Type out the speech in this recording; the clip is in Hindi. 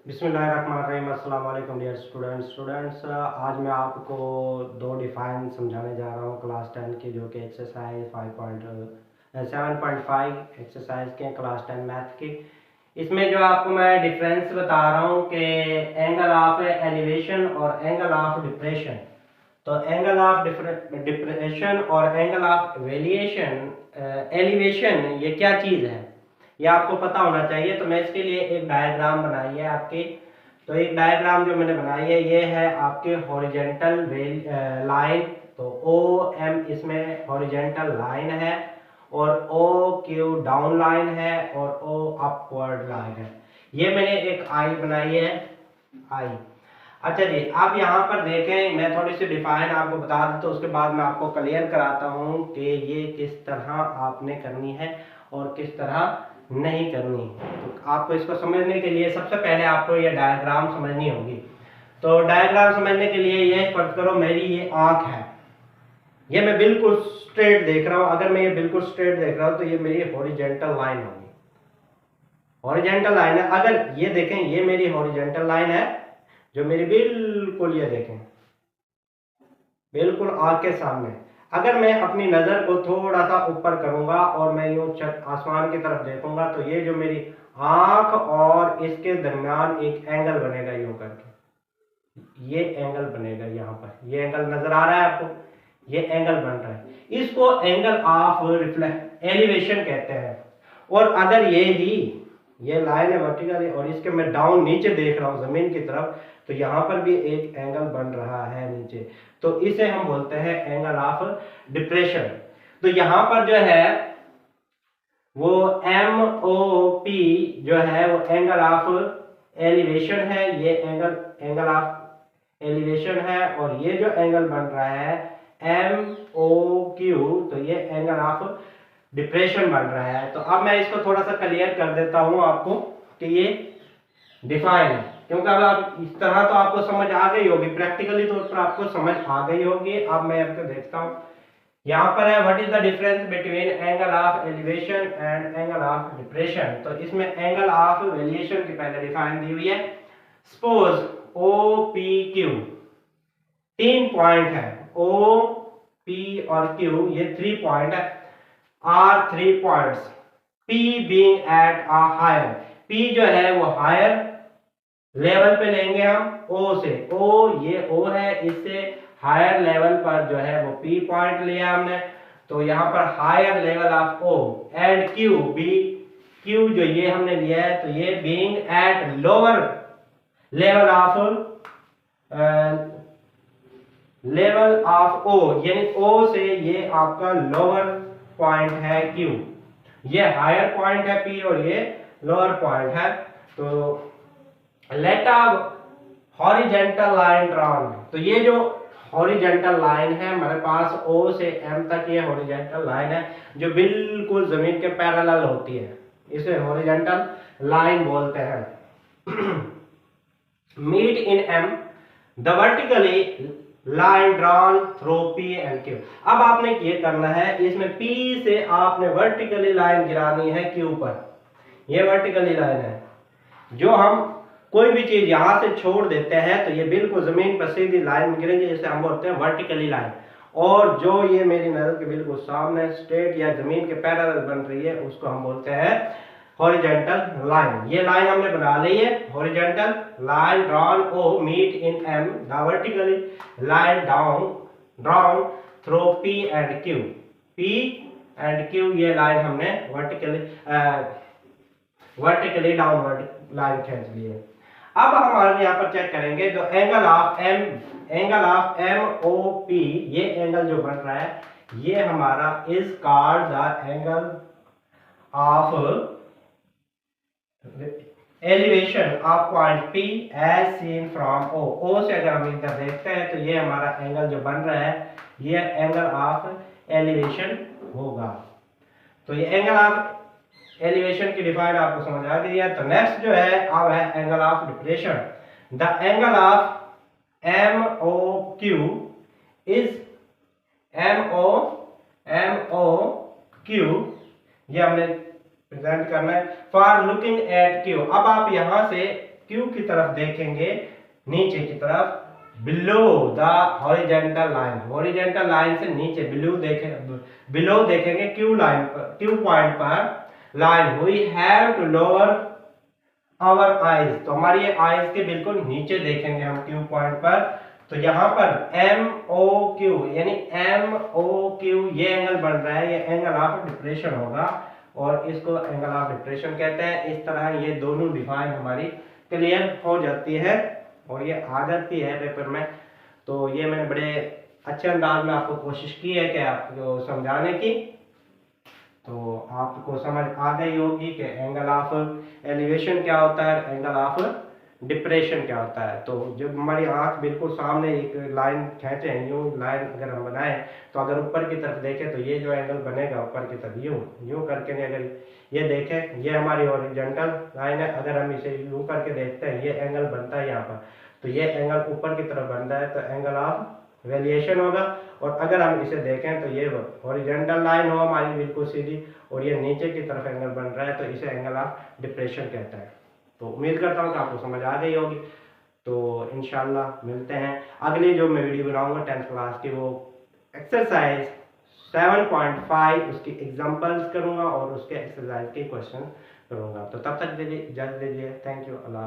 बिस्मिल्लाहिर्रहमानिर्रहीम। अस्सलाम वालेकुम डियर स्टूडेंट्स। आज मैं आपको दो डिफाइन समझाने जा रहा हूँ क्लास 10 की, जो कि एक्सरसाइज 7.5 एक्सरसाइज के क्लास 10 मैथ की। इसमें जो आपको मैं डिफरेंस बता रहा हूँ कि एंगल ऑफ एलिवेशन और एंगल ऑफ डिप्रेशन। तो एंगल ऑफ डिप्रेशन और एंगल ऑफ एलिवेशन ये क्या चीज़ है, ये आपको पता होना चाहिए। तो मैं इसके लिए एक डायग्राम बनाई है आपकी। तो एक डायग्राम जो मैंने बनाई है ये है आपके हॉरिजेंटल लाइन। तो ओ एम इसमें हॉरिजेंटल लाइन है और ओ क्यू डाउन लाइन है और ओ अपवर्ड लाइन है। ये मैंने एक आई बनाई है, आई। अच्छा जी, आप यहाँ पर देखें, मैं थोड़ी सी डिफाइन आपको बता दूँ तो उसके बाद मैं आपको क्लियर कराता हूँ कि ये किस तरह आपने करनी है और किस तरह नहीं करनी। तो आपको इसको समझने के लिए सबसे पहले आपको ये डायग्राम समझनी होगी। तो डायग्राम समझने के लिए ये फर्ज करो मेरी ये आंख है, ये मैं बिल्कुल स्ट्रेट देख रहा हूँ। अगर मैं ये बिल्कुल स्ट्रेट देख रहा हूँ तो ये मेरी हॉरिजेंटल लाइन होगी, हॉरिजेंटल लाइन है। अगर ये देखें, ये मेरी हॉरिजेंटल लाइन है जो मेरी बिल्कुल, ये देखें बिल्कुल आंख के सामने। अगर मैं अपनी नजर को थोड़ा सा ऊपर करूंगा और मैं यूं आसमान की तरफ देखूंगा तो ये जो मेरी आंख और इसके दरमियान एक एंगल बनेगा, यूं करके ये एंगल बनेगा। यहाँ पर ये एंगल नजर आ रहा है आपको, ये एंगल बन रहा है। इसको एंगल ऑफ एलिवेशन कहते हैं। और अगर ये लाइन है वर्टिकल और इसके मैं डाउन नीचे देख रहा हूँ जमीन की तरफ, तो यहाँ पर भी एक एंगल बन रहा है नीचे, तो इसे हम बोलते हैं एंगल ऑफ डिप्रेशन। तो यहाँ पर जो है वो एम ओ पी जो है वो एंगल ऑफ एलिवेशन है, ये एंगल ऑफ एलिवेशन है। और ये जो एंगल बन रहा है एम ओ क्यू, तो ये एंगल ऑफ डिप्रेशन बन रहा है। तो अब मैं इसको थोड़ा सा क्लियर कर देता हूं आपको कि ये डिफाइन है, क्योंकि अब आप इस तरह तो आपको समझ आ गई होगी, प्रैक्टिकली तौर पर आपको समझ आ गई होगी। अब मैं आपको देखता हूं, यहाँ पर है what is the difference between angle of elevation and angle of depression. तो इसमें एंगल ऑफ एलिवेशन की पहले डिफाइन दी हुई है। Suppose O P Q 3 point है, ओ पी और क्यू ये 3 पॉइंट है, are 3 points, P being at a higher, P जो है वो हायर लेवल पे लेंगे हम ओ से। ओ ये ओ है, इससे हायर लेवल पर जो है वो पी पॉइंट लिया हमने। तो यहाँ पर higher level of O and Q be, Q जो ये हमने लिया है तो ये being at lower level of O, यानी ओ से ये आपका लोअर पॉइंट है क्यू, ये हायर पॉइंट है पी और ये लोअर पॉइंट है। तो let a horizontal line drawn. तो ये जो हॉरिजेंटल लाइन है हमारे पास ओ से एम तक, ये हॉरिजेंटल लाइन है जो बिल्कुल जमीन के पैरेलल होती है, इसे हॉरिजेंटल लाइन बोलते हैं। Meet in M the vertically line drawn through P and Q. अब आपने ये करना है, इसमें पी से आपने वर्टिकली लाइन गिरानी है क्यू पर। ये वर्टिकली लाइन है, जो हम कोई भी चीज यहां से छोड़ देते हैं तो ये बिल्कुल जमीन पर सीधी लाइन में गिरेंगे, जिसे हम बोलते हैं वर्टिकली लाइन। और जो ये मेरी नजर के बिल्कुल सामने स्ट्रेट या जमीन के पैरेलल बन रही है उसको हम बोलते हैं हॉरिजेंटल लाइन। ये लाइन हमने बना ली है, horizontal line drawn O meet in M the vertically line drawn through P and Q, P and Q ये लाइन हमने वर्टिकली डाउनवर्ड लाइन खींच ली है। अब हमारे यहाँ पर चेक करेंगे जो angle of M O P, ये एंगल जो बन रहा है ये हमारा is called the angle of elevation of point P as seen from O. O से अगर हम इधर देखते हैं तो ये हमारा एंगल जो बन रहा है ये एंगल ऑफ एलिवेशन होगा। तो ये एंगल ऑफ एलिवेशन की डिफाइन आपको समझ आ गई है। तो नेक्स्ट जो है अब है angle of depression. The angle of M O Q is M O Q, ये हमने प्रेजेंट करना है फॉर लुकिंग एट क्यू। अब आप यहां से क्यू की तरफ देखेंगे, नीचे की तरफ, below the horizontal line, horizontal line से नीचे बिलो देखेंगे क्यू लाइन पर, क्यू पॉइंट पर line, we have to lower our eyes, तो हमारी ये आईज के बिल्कुल नीचे देखेंगे हम क्यू पॉइंट पर। तो यहाँ पर एम ओ क्यू यानी एम ओ क्यू ये एंगल बन रहा है, ये एंगल ऑफ डिप्रेशन होगा और इसको एंगल ऑफ डिप्रेशन कहते हैं। इस तरह ये दोनों डिफाइन हमारी क्लियर हो जाती है और ये आ जाती है पेपर में। तो ये मैंने बड़े अच्छे अंदाज में आपको कोशिश की है कि आपको समझाने की, तो आपको समझ आ गई होगी कि एंगल ऑफ एलिवेशन क्या होता है, एंगल ऑफ डिप्रेशन क्या होता है। तो जब हमारी आंख बिल्कुल सामने एक लाइन खींचे, यूं लाइन अगर हम बनाएं, तो अगर ऊपर की तरफ देखें तो ये जो एंगल बनेगा ऊपर की तरफ यूं करके अगर ये देखें, ये हमारी हॉरिजॉन्टल लाइन है, अगर हम इसे यूं करके देखते हैं ये एंगल बनता है यहाँ पर, तो ये एंगल ऊपर की तरफ बनता है, तो एंगल ऑफ वेरिएशन होगा। और अगर हम इसे देखें तो ये हॉरिजॉन्टल लाइन हो हमारी बिल्कुल सीधी और ये नीचे की तरफ एंगल बन रहा है, तो इसे एंगल ऑफ डिप्रेशन कहते हैं। तो उम्मीद करता हूँ कि आपको समझ आ गई होगी। तो इंशाल्लाह मिलते हैं अगली जो मैं वीडियो बनाऊंगा 10th क्लास की, वो एक्सरसाइज 7.5 उसकी एग्जांपल्स करूंगा और उसके एक्सरसाइज के क्वेश्चन करूंगा। तो तब तक दीजिए इजाजत दीजिए। Thank you. अल्लाह।